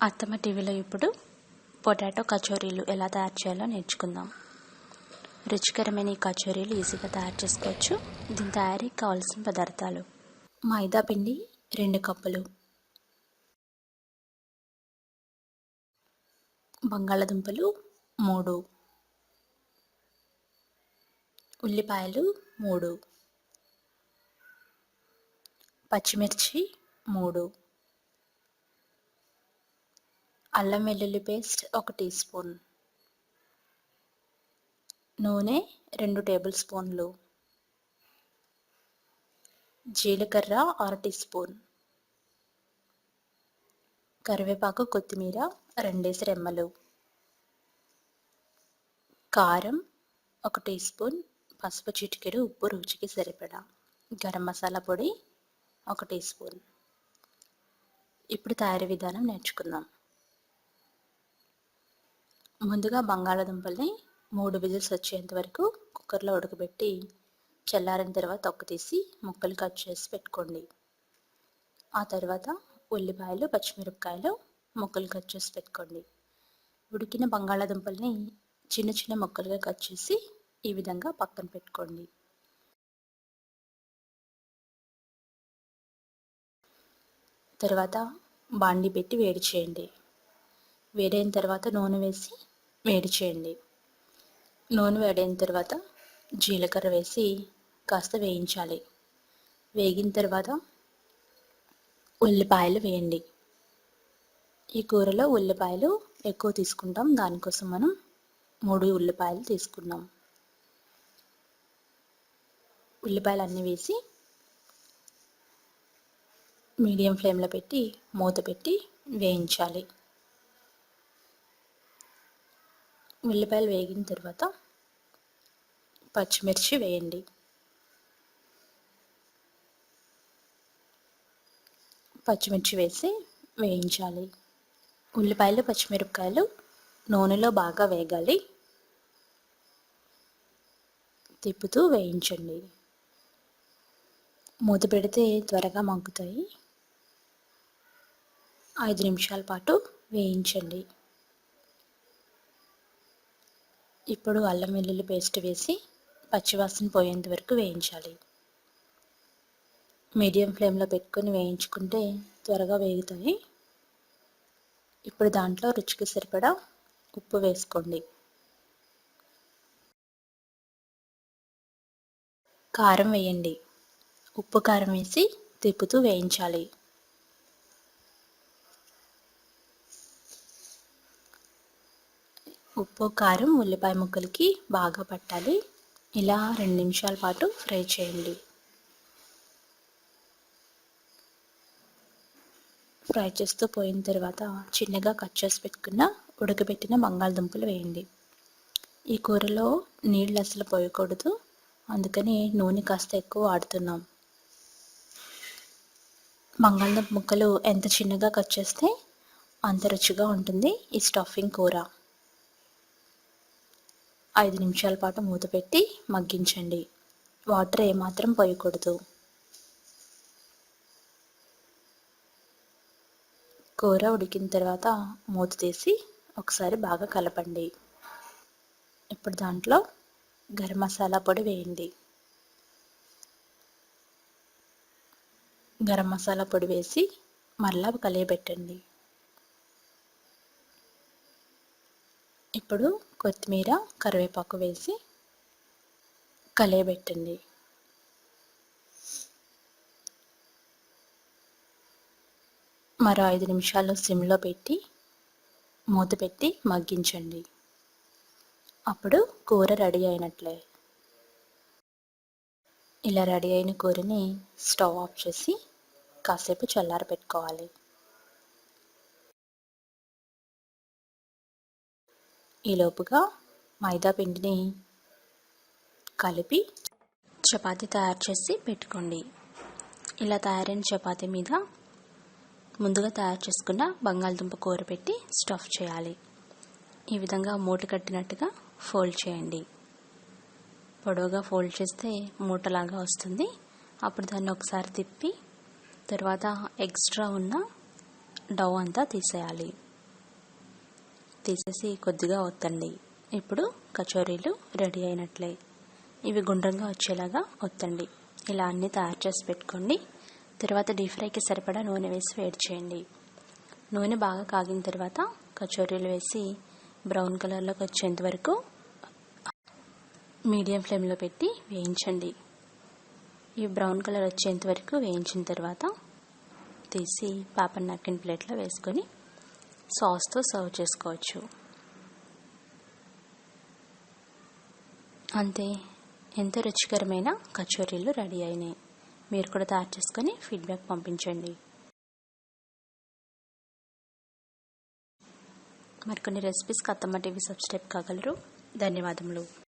అత్తమ్మ టీవీలో ఇప్పుడు పొటాటో కచోరీలు ఎలా తయారు చేయాలో నేర్చుకుందాం. రుచికరమైన ఈ కచోరీలు ఈజీగా తయారు చేసుకోవచ్చు. దీని తయారీకి కావాల్సిన పదార్థాలు: మైదా పిండి 2 కప్పులు, బంగాళదుంపలు 3, ఉల్లిపాయలు 3, పచ్చిమిర్చి 3, అల్లం వెల్లుల్లి పేస్ట్ 1 టీ స్పూన్, నూనె 2 టేబుల్ స్పూన్లు, జీలకర్ర 1 టీ స్పూన్, కరివేపాకు కొత్తిమీర 2 రెమ్మలు, కారం 1 టీ స్పూన్, పసుపు చిటికెడు, ఉప్పు రుచికి సరిపడా, గరం మసాలా పొడి 1 టీ స్పూన్. ఇప్పుడు తయారీ విధానం నేర్చుకుందాం. ముందుగా బంగాళాదుంపల్ని 3 విజిల్స్ వచ్చేంత వరకు కుక్కర్లో ఉడకబెట్టి చల్లారిన తర్వాత తొక్క తీసి ముక్కలు కట్ చేసి పెట్టుకోండి. ఆ తర్వాత ఉల్లిపాయలు, పచ్చిమిరపకాయలు ముక్కలు కట్ చేసి పెట్టుకోండి. ఉడికిన బంగాళాదుంపల్ని చిన్న చిన్న ముక్కలుగా కట్ చేసి ఈ విధంగా పక్కన పెట్టుకోండి. తర్వాత బాండి పెట్టి వేడి చేయండి. వేడైన తర్వాత నూనె వేసి వేడి చేయండి. నూనె వేడైన తర్వాత జీలకర్ర వేసి కాస్త వేయించాలి. వేగిన తర్వాత ఉల్లిపాయలు వేయండి. ఈ కూరలో ఉల్లిపాయలు ఎక్కువ తీసుకుంటాం, దానికోసం మనం 3 ఉల్లిపాయలు తీసుకున్నాం. ఉల్లిపాయలు అన్నీ వేసి మీడియం ఫ్లేమ్లో పెట్టి మూత పెట్టి వేయించాలి. ఉల్లిపాయలు వేగిన తర్వాత పచ్చిమిర్చి వేయండి. పచ్చిమిర్చి వేసి వేయించాలి. ఉల్లిపాయలు, పచ్చిమిరపకాయలు నూనెలో బాగా వేగాలి. తిప్పుతూ వేయించండి. మూత పెడితే త్వరగా మగ్గుతాయి. 5 నిమిషాల పాటు వేయించండి. ఇప్పుడు అల్లం వెల్లుల్లి పేస్ట్ వేసి పచ్చివాసన పోయేంత వరకు వేయించాలి. మీడియం ఫ్లేమ్లో పెట్టుకొని వేయించుకుంటే త్వరగా వేగుతాయి. ఇప్పుడు దాంట్లో రుచికి సరిపడా ఉప్పు వేసుకోండి. కారం వేయండి. ఉప్పు కారం వేసి తిప్పుతూ వేయించాలి. ఉప్పు కారం ఉల్లిపాయ ముక్కలకి బాగా పట్టాలి. ఇలా 2 నిమిషాల పాటు ఫ్రై చేయండి. ఫ్రై చేస్తూ పోయిన తర్వాత చిన్నగా కట్ చేసి పెట్టుకున్న ఉడకబెట్టిన బంగాళదుంపలు వేయండి. ఈ కూరలో నీళ్ళు అసలు పోయకూడదు, అందుకని నూనె కాస్త ఎక్కువ వాడుతున్నాం. బంగాళదుంప ముక్కలు ఎంత చిన్నగా కట్ చేస్తే అంత రుచిగా ఉంటుంది ఈ స్టఫింగ్ కూర. 5 నిమిషాల పాటు మూత పెట్టి మగ్గించండి. వాటర్ ఏమాత్రం పోయకూడదు. కూర ఉడికిన తర్వాత మూత తీసి ఒకసారి బాగా కలపండి. ఇప్పుడు దాంట్లో గరం మసాలా పొడి వేయండి. గరం మసాలా పొడి వేసి మరలా కలియబెట్టండి. ఇప్పుడు కొత్తిమీర, కరివేపాకు వేసి కలియబెట్టండి. మరో 5 నిమిషాలు సిమ్లో పెట్టి మూత పెట్టి మగ్గించండి. అప్పుడు కూర రెడీ అయినట్లే. ఇలా రెడీ అయిన కూరని స్టవ్ ఆఫ్ చేసి కాసేపు చల్లార పెట్టుకోవాలి. ఈలోపుగా మైదా పిండిని కలిపి చపాతీ తయారు చేసి పెట్టుకోండి. ఇలా తయారైన చపాతీ మీద ముందుగా తయారు చేసుకున్న బంగాళదుంప కూర పెట్టి స్టఫ్ చేయాలి. ఈ విధంగా మూట కట్టినట్టుగా ఫోల్డ్ చేయండి. పొడవుగా ఫోల్డ్ చేస్తే మూటలాగా వస్తుంది. అప్పుడు దాన్ని ఒకసారి తిప్పి తర్వాత ఎక్స్ట్రా ఉన్న డౌ అంతా తీసేయాలి. తీసేసి కొద్దిగా ఒత్తండి. ఇప్పుడు కచోరీలు రెడీ అయినట్లే. ఇవి గుండ్రంగా వచ్చేలాగా ఒత్తండి. ఇలా అన్నీ తయారు చేసి పెట్టుకోండి. తర్వాత డీప్ ఫ్రైకి సరిపడా నూనె వేసి వేడి చేయండి. నూనె బాగా కాగిన తర్వాత కచోరీలు వేసి బ్రౌన్ కలర్లోకి వచ్చేంత వరకు మీడియం ఫ్లేమ్లో పెట్టి వేయించండి. ఈ బ్రౌన్ కలర్ వచ్చేంత వరకు వేయించిన తర్వాత తీసి పేపర్ నాప్కిన్ ప్లేట్లో వేసుకొని సాస్తో సర్వ్ చేసుకోవచ్చు. అంతే, ఎంతో రుచికరమైన కచోరీలు రెడీ అయినాయి. మీరు కూడా తయారు చేసుకొని ఫీడ్బ్యాక్ పంపించండి. మరికొన్ని రెసిపీస్కి అత్తమ్మ టీవీ సబ్స్క్రైబ్ కాగలరు. ధన్యవాదములు.